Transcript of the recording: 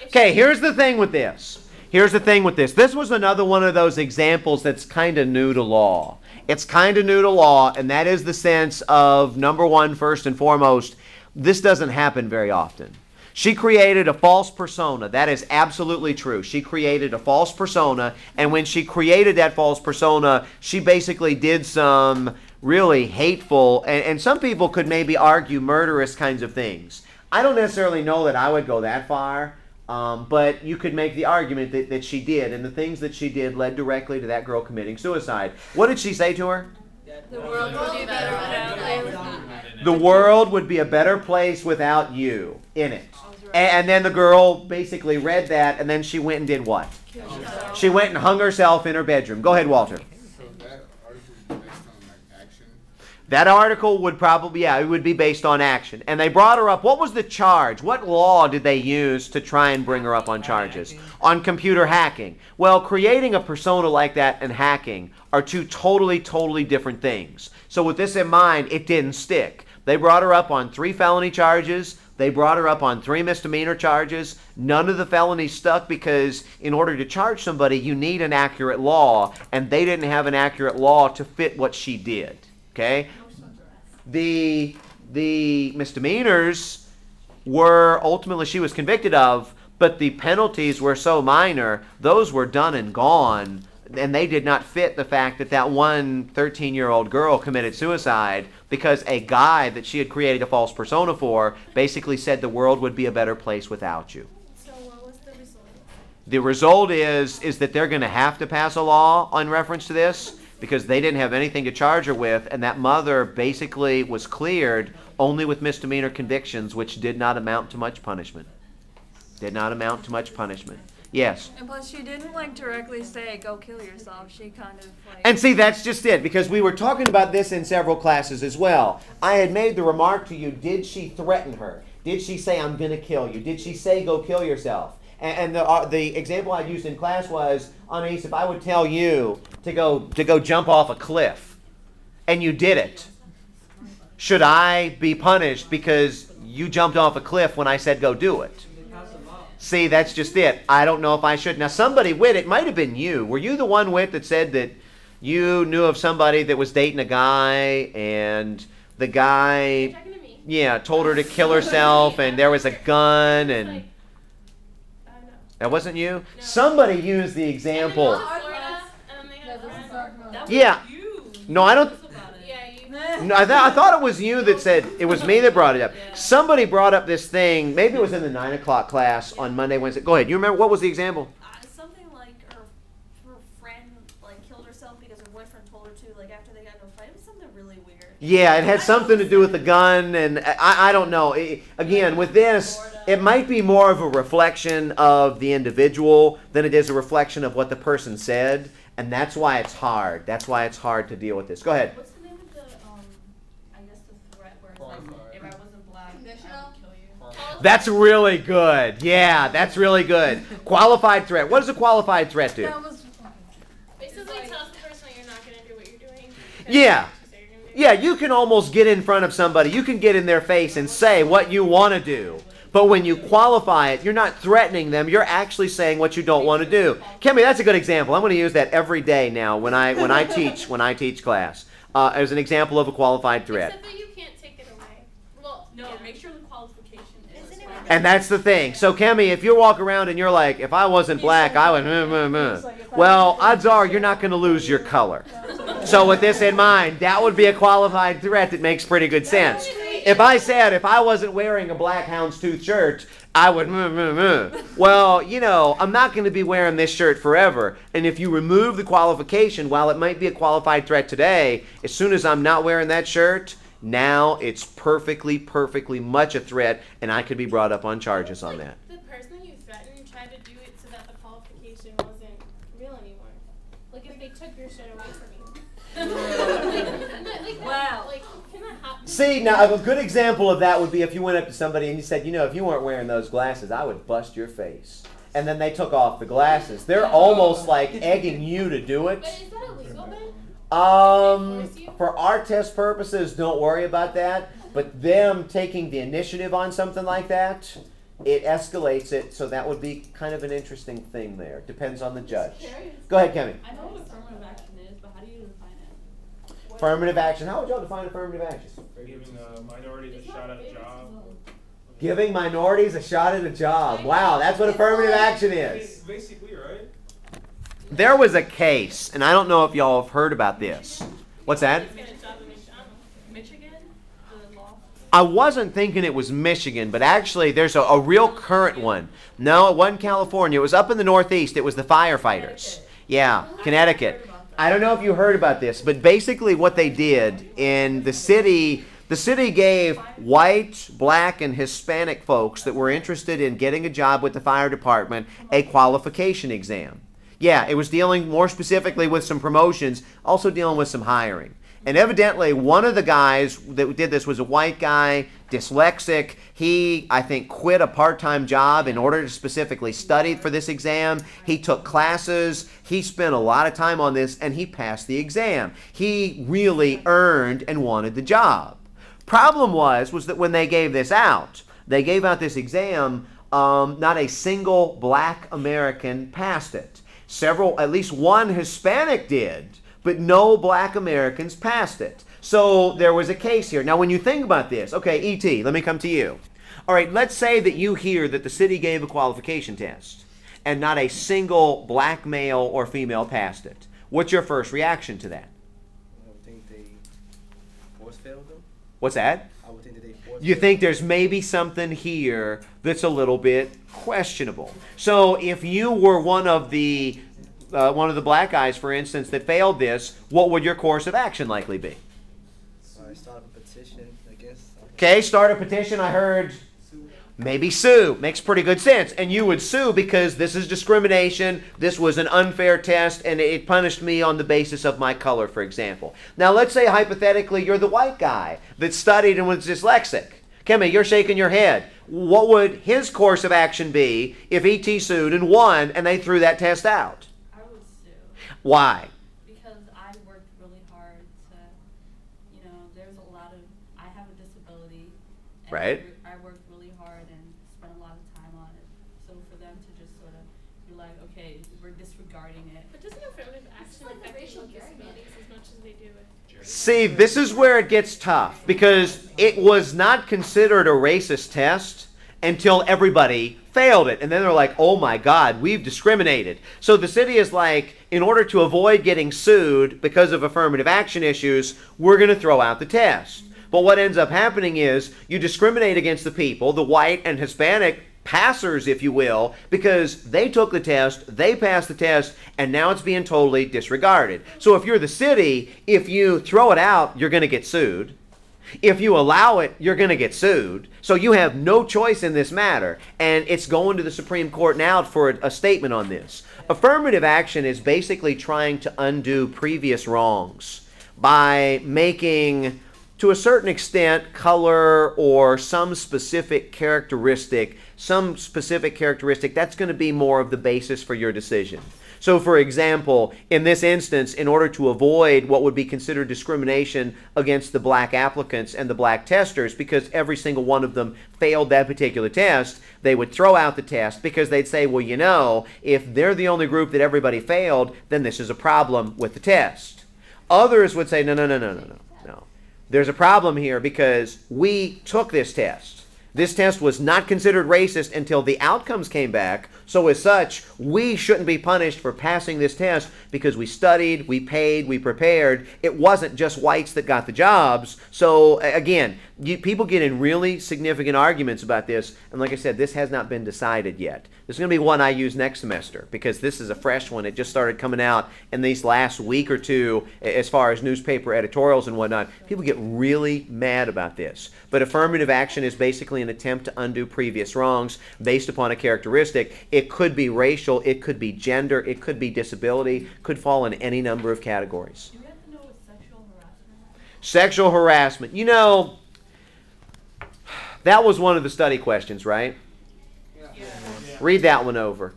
Okay, here's the thing with this. Here's the thing with this. This was another one of those examples that's kind of new to law. It's kind of new to law, and that is the sense of, number one, first and foremost, this doesn't happen very often. She created a false persona. That is absolutely true. She created a false persona, and when she created that false persona, she basically did some really hateful, and some people could maybe argue murderous kinds of things. I don't necessarily know that I would go that far, but you could make the argument that she did, and the things that she did led directly to that girl committing suicide. What did she say to her? The world would be better without you. The world would be a better place without you in it. And then the girl basically read that, and then she went and did what? She went and hung herself in her bedroom. Go ahead, Walter. So that article is based on like action? That article would probably, yeah, it would be based on action. And they brought her up. What was the charge? What law did they use to try and bring her up on charges? On computer hacking. Well, creating a persona like that and hacking are two totally, totally different things. So with this in mind, it didn't stick. They brought her up on 3 felony charges. They brought her up on 3 misdemeanor charges. None of the felonies stuck because in order to charge somebody, you need an accurate law, and they didn't have an accurate law to fit what she did. Okay? The misdemeanors were ultimately she was convicted of, but the penalties were so minor, those were done and gone, and they did not fit the fact that that one 13-year-old girl committed suicide because a guy that she had created a false persona for basically said the world would be a better place without you. So what was the result? The result is that they're going to have to pass a law on reference to this because they didn't have anything to charge her with, and that mother basically was cleared only with misdemeanor convictions, which did not amount to much punishment. Did not amount to much punishment. Yes. And plus, she didn't like directly say, "Go kill yourself." She kind of like. And see, that's just it, because we were talking about this in several classes as well. I had made the remark to you: did she threaten her? Did she say, "I'm going to kill you"? Did she say, "Go kill yourself"? And the example I used in class was, Anais, if I would tell you to go jump off a cliff, and you did it, should I be punished because you jumped off a cliff when I said go do it? See, that's just it. I don't know if I should. Now, somebody, Whit, it might have been you. Were you the one, Whit, that said that you knew of somebody that was dating a guy, and the guy, yeah, told her to kill herself, and there was a gun, and that wasn't you? No. Somebody used the example. Yeah. No, I don't. No, I thought it was you that said, it was me that brought it up. Somebody brought up this thing, maybe it was in the 9 o'clock class on Monday, Wednesday. Go ahead. You remember, what was the example? Something like her friend like killed herself because her boyfriend told her to, like after they got into a fight. It was something really weird. Yeah, it had something to do with the gun, and I don't know. Again, with this, it might be more of a reflection of the individual than it is a reflection of what the person said, and that's why it's hard. That's why it's hard to deal with this. Go ahead. That's really good. Yeah, that's really good. Qualified threat. What does a qualified threat do? Basically tells the person you're not going to do what you're doing. Yeah. Yeah, you can almost get in front of somebody. You can get in their face and say what you want to do. But when you qualify it, you're not threatening them. You're actually saying what you don't want to do. Kemi, that's a good example. I'm going to use that every day now when I teach class as an example of a qualified threat. Except that you can't take it away. Well, no, make sure the qualification is. And that's the thing. So, Kemi, if you walk around and you're like, if I wasn't black, I would, well, odds are you're not going to lose your color. So with this in mind, that would be a qualified threat that makes pretty good sense. If I said, if I wasn't wearing a black houndstooth shirt, I would, well, you know, I'm not going to be wearing this shirt forever. And if you remove the qualification, while it might be a qualified threat today, as soon as I'm not wearing that shirt, now it's perfectly much a threat, and I could be brought up on charges on that. The person you threatened tried to do it so that the qualification wasn't real anymore. Like if they took your shit away from you. Wow. Like, can that happen? See, now a good example of that would be if you went up to somebody and you said, you know, if you weren't wearing those glasses, I would bust your face. And then they took off the glasses. They're almost like egging you to do it. But is that illegal then? For our test purposes, don't worry about that. But them taking the initiative on something like that, it escalates it, so that would be kind of an interesting thing there. Depends on the judge. Go ahead, Kevin. I know what affirmative action is, but how do you define it? Affirmative action. How would y'all define affirmative action? Giving minorities a shot at a job. Giving minorities a shot at a job. Wow, that's what affirmative action is. Basically, right? There was a case, and I don't know if y'all have heard about this. What's that? Michigan, the law. I wasn't thinking it was Michigan, but actually there's a real current one. No, it wasn't California. It was up in the Northeast. It was the firefighters. Yeah, Connecticut. I don't know if you heard about this, but basically what they did in the city gave white, black, and Hispanic folks that were interested in getting a job with the fire department a qualification exam. Yeah, it was dealing more specifically with some promotions, also dealing with some hiring. And evidently, one of the guys that did this was a white guy, dyslexic. He, I think, quit a part-time job in order to specifically study for this exam. He took classes. He spent a lot of time on this, and he passed the exam. He really earned and wanted the job. Problem was that when they gave this out, they gave out this exam, not a single black American passed it. At least one Hispanic did, but no black Americans passed it. So there was a case here. Now, when you think about this, okay, E.T., let me come to you. All right, let's say that you hear that the city gave a qualification test and not a single black male or female passed it. What's your first reaction to that? I would think they force-failed them. What's that? I would think that they force-failed. You think there's maybe something here that's a little bit questionable. So if you were one of the black guys, for instance, that failed this, what would your course of action likely be? Start a petition against. Okay, start a petition. I heard maybe sue. Makes pretty good sense. And you would sue because this is discrimination. This was an unfair test, and it punished me on the basis of my color, for example. Now, let's say hypothetically you're the white guy that studied and was dyslexic. Kemi, you're shaking your head. What would his course of action be if E.T. sued and won and they threw that test out? I would sue. Why? Because I worked really hard to, there's a lot of, I have a disability. And Right. I worked really hard and spent a lot of time on it. So for them to just sort of be like, okay, we're disregarding it. But doesn't affirmative action affect people with disabilities as much as they do it? See, this is where it gets tough because it was not considered a racist test until everybody failed it. And then they're like, oh my God, we've discriminated. So the city is like, in order to avoid getting sued because of affirmative action issues, we're going to throw out the test. But what ends up happening is you discriminate against the people, the white and Hispanic passers, if you will, because they took the test, they passed the test, and now it's being totally disregarded. So if you're the city, if you throw it out, you're going to get sued. If you allow it, you're going to get sued. So you have no choice in this matter, and it's going to the Supreme Court now for a statement on this. Affirmative action is basically trying to undo previous wrongs by making, to a certain extent, color or some specific characteristic that's going to be more of the basis for your decision. So, for example, in this instance, in order to avoid what would be considered discrimination against the black applicants and the black testers, because every single one of them failed that particular test, they would throw out the test because they'd say, well, if they're the only group that everybody failed, then this is a problem with the test. Others would say, no. There's a problem here because we took this test. This test was not considered racist until the outcomes came back. So as such, we shouldn't be punished for passing this test because we studied, we paid, we prepared. It wasn't just whites that got the jobs. So again, people get in really significant arguments about this. And like I said, this has not been decided yet. This is going to be one I use next semester because this is a fresh one. It just started coming out in these last week or two as far as newspaper editorials and whatnot. People get really mad about this. But affirmative action is basically an attempt to undo previous wrongs based upon a characteristic. It could be racial, it could be gender, it could be disability, could fall in any number of categories. Do we have to know what sexual harassment is? Sexual harassment. That was one of the study questions, right? Yeah. Read that one over.